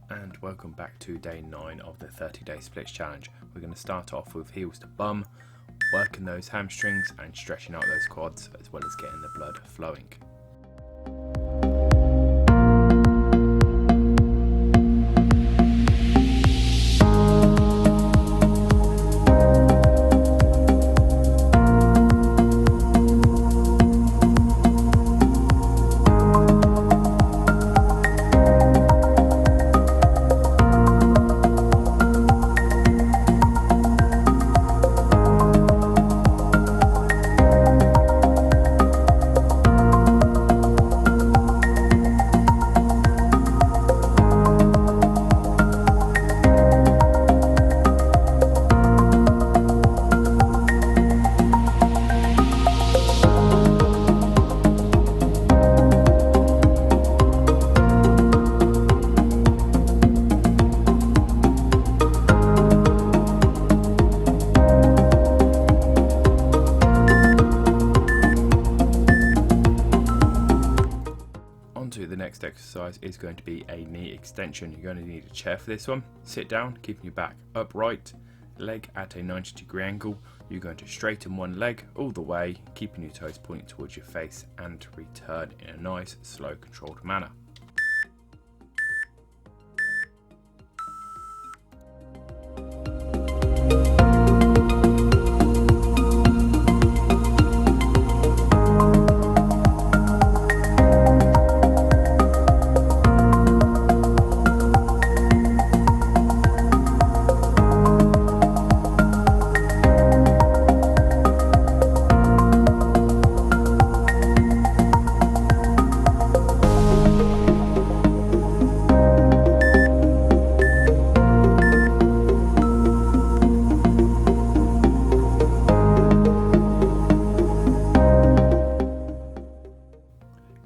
And welcome back to day 9 of the 30-day splits challenge. We're going to start off with heels to bum, working those hamstrings and stretching out those quads, as well as getting the blood flowing. The next exercise is going to be a knee extension. You're going to need a chair for this one. Sit down, keeping your back upright, leg at a 90-degree angle. You're going to straighten one leg all the way, keeping your toes pointing towards your face, and return in a nice, slow, controlled manner.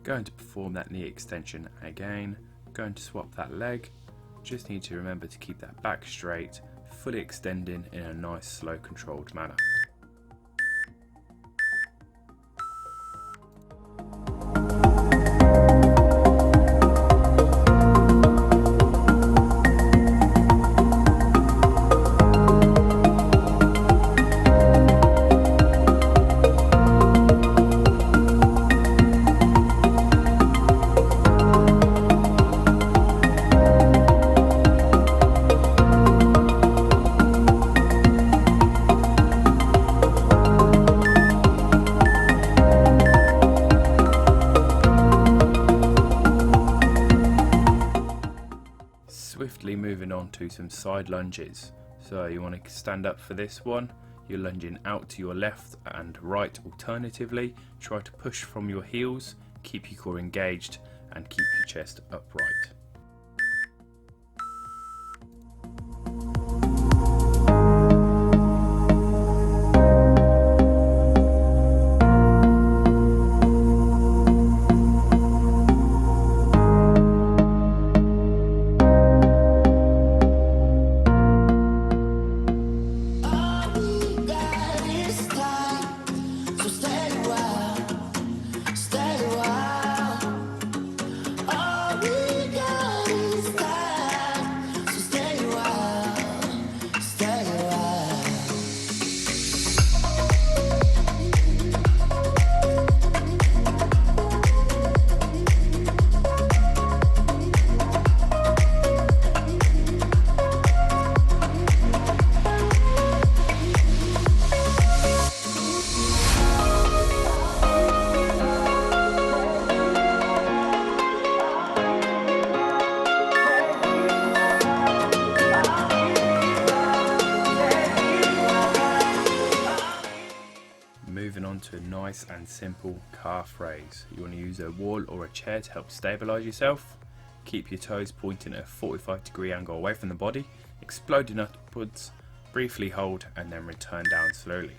Going to perform that knee extension again, going to swap that leg. Just need to remember to keep that back straight, fully extending in a nice, slow, controlled manner. Swiftly moving on to some side lunges. So you want to stand up for this one. You're lunging out to your left and right alternatively. Try to push from your heels, keep your core engaged and keep your chest upright. Moving on to a nice and simple calf raise. You want to use a wall or a chair to help stabilize yourself. Keep your toes pointing at a 45-degree angle away from the body, exploding upwards, briefly hold and then return down slowly.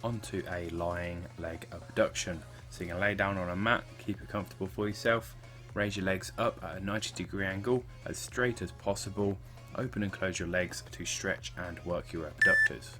Onto a lying leg abduction. So you can lay down on a mat, keep it comfortable for yourself, raise your legs up at a 90-degree angle as straight as possible, open and close your legs to stretch and work your abductors.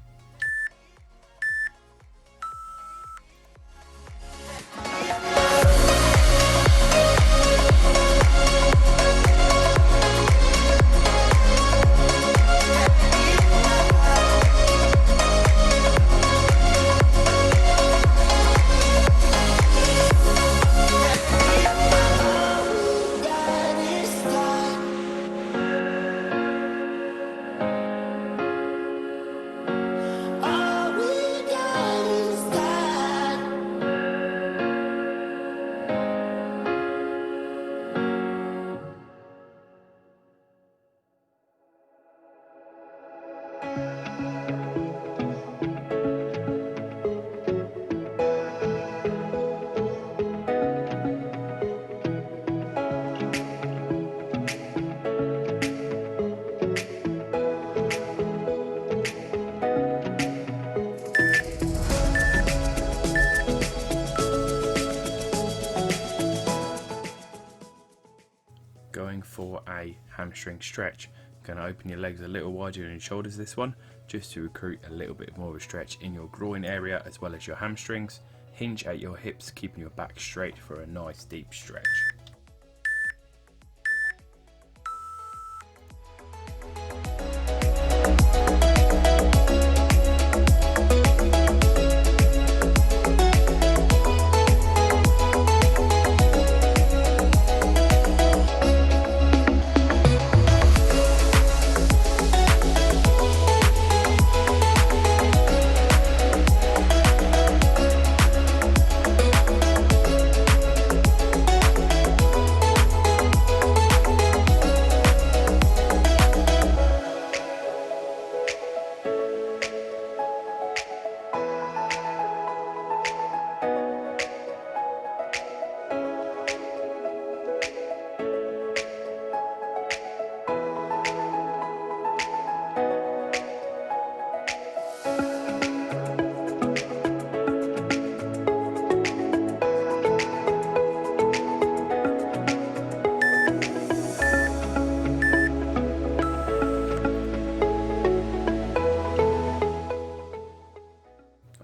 Going for a hamstring stretch. Going to open your legs a little wider than your shoulders this one, just to recruit a little bit more of a stretch in your groin area as well as your hamstrings. Hinge at your hips, keeping your back straight for a nice deep stretch.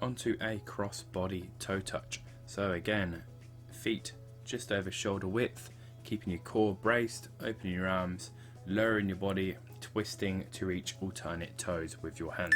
Onto a cross body toe touch. So again, feet just over shoulder width, keeping your core braced, opening your arms, lowering your body, twisting to reach alternate toes with your hands.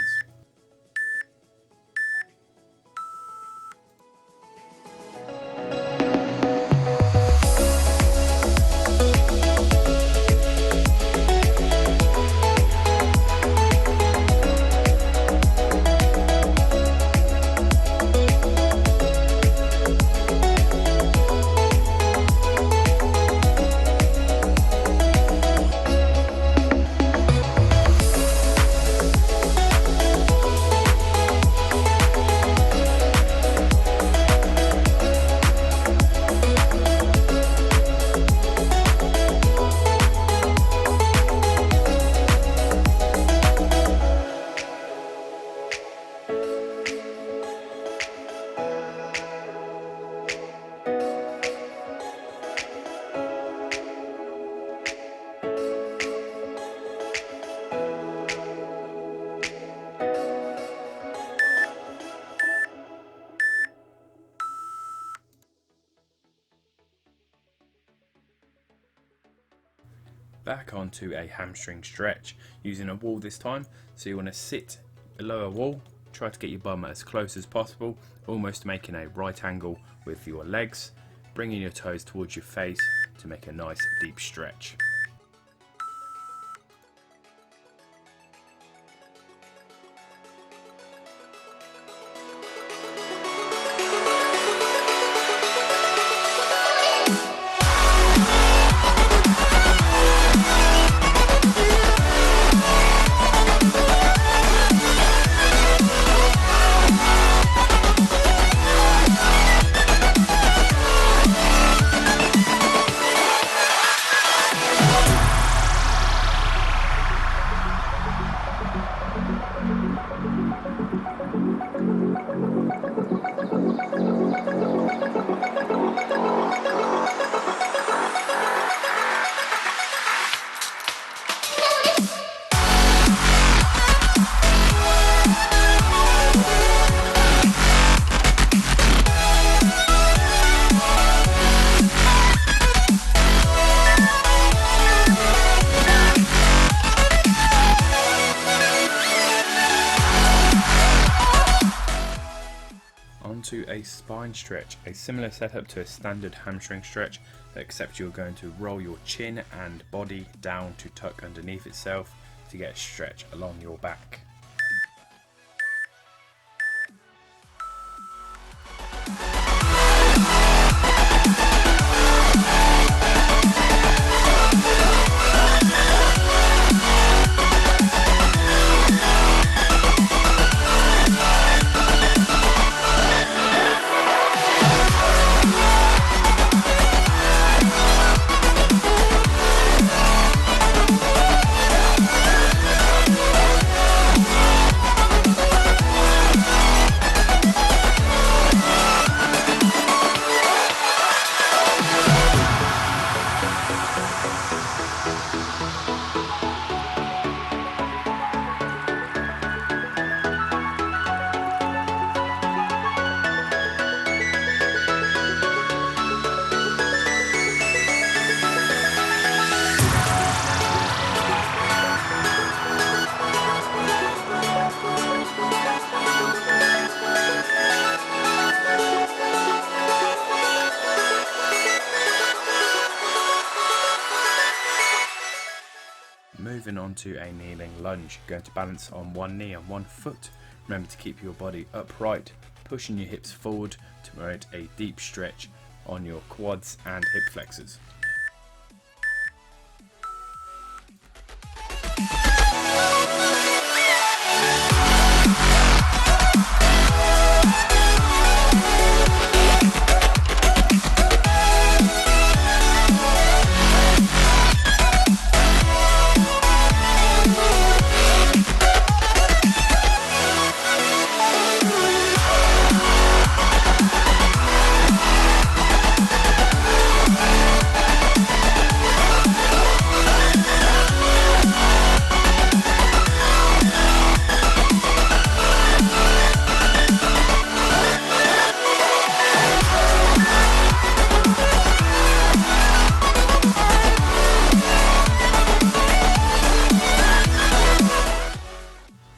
Back onto a hamstring stretch using a wall this time. So you want to sit below a wall, try to get your bum as close as possible, almost making a right angle with your legs, bringing your toes towards your face to make a nice deep stretch. to a spine stretch, a similar setup to a standard hamstring stretch, except you're going to roll your chin and body down to tuck underneath itself to get a stretch along your back. Moving on to a kneeling lunge, you're going to balance on one knee and one foot. Remember to keep your body upright, pushing your hips forward to promote a deep stretch on your quads and hip flexors.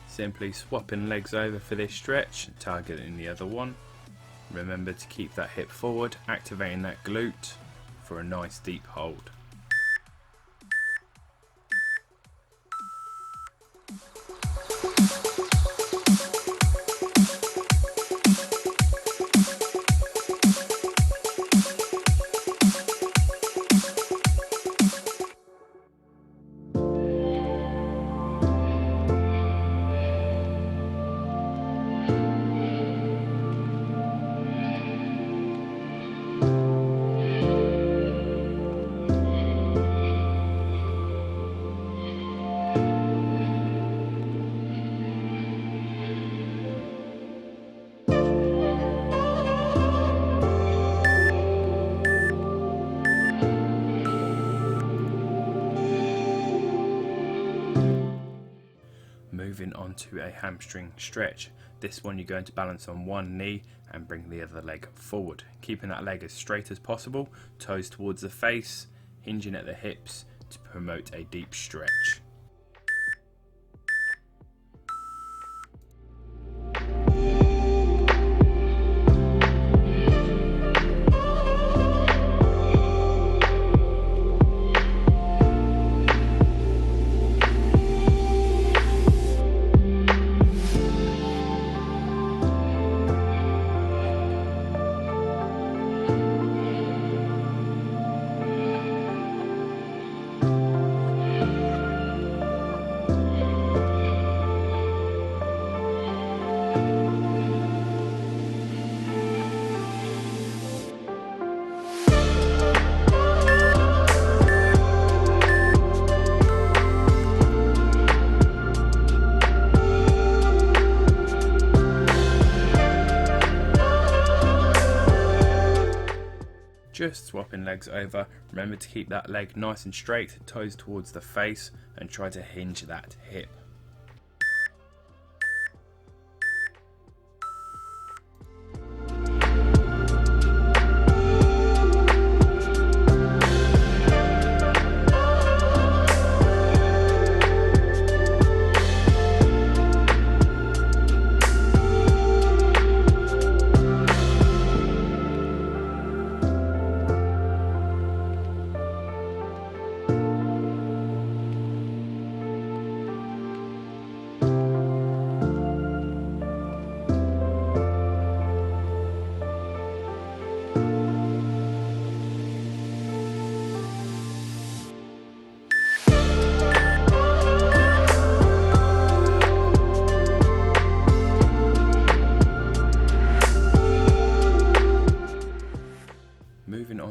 Simply swapping legs over for this stretch, targeting the other one. Remember to keep that hip forward, activating that glute for a nice deep hold. Moving on to a hamstring stretch. This one you're going to balance on one knee and bring the other leg forward, keeping that leg as straight as possible, toes towards the face, hinging at the hips to promote a deep stretch. Just swapping legs over. Remember to keep that leg nice and straight, toes towards the face, and try to hinge that hip.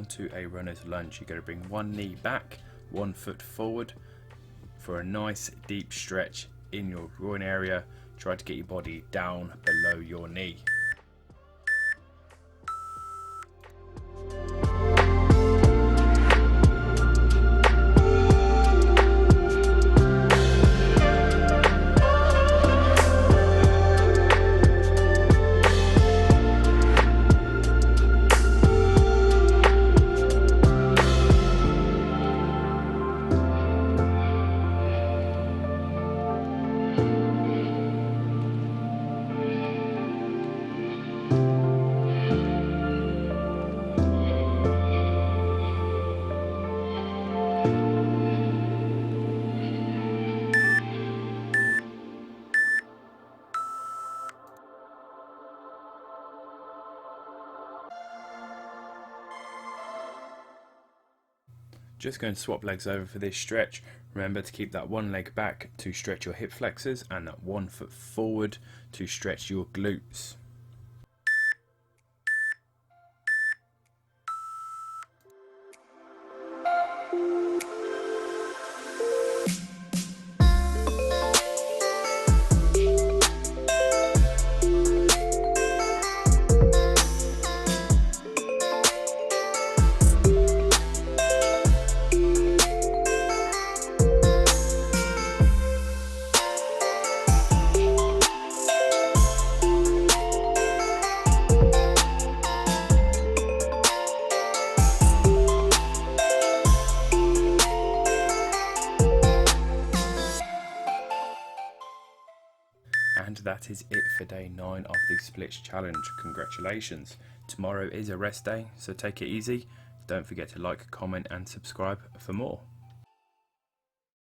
onto a runner's lunge. You're going to bring one knee back, 1 foot forward for a nice deep stretch in your groin area. Try to get your body down below your knee. Just going to swap legs over for this stretch. Remember to keep that one leg back to stretch your hip flexors and that 1 foot forward to stretch your glutes. And that is it for day 9 of the splits challenge. Congratulations. Tomorrow is a rest day, so take it easy. Don't forget to like, comment and subscribe for more.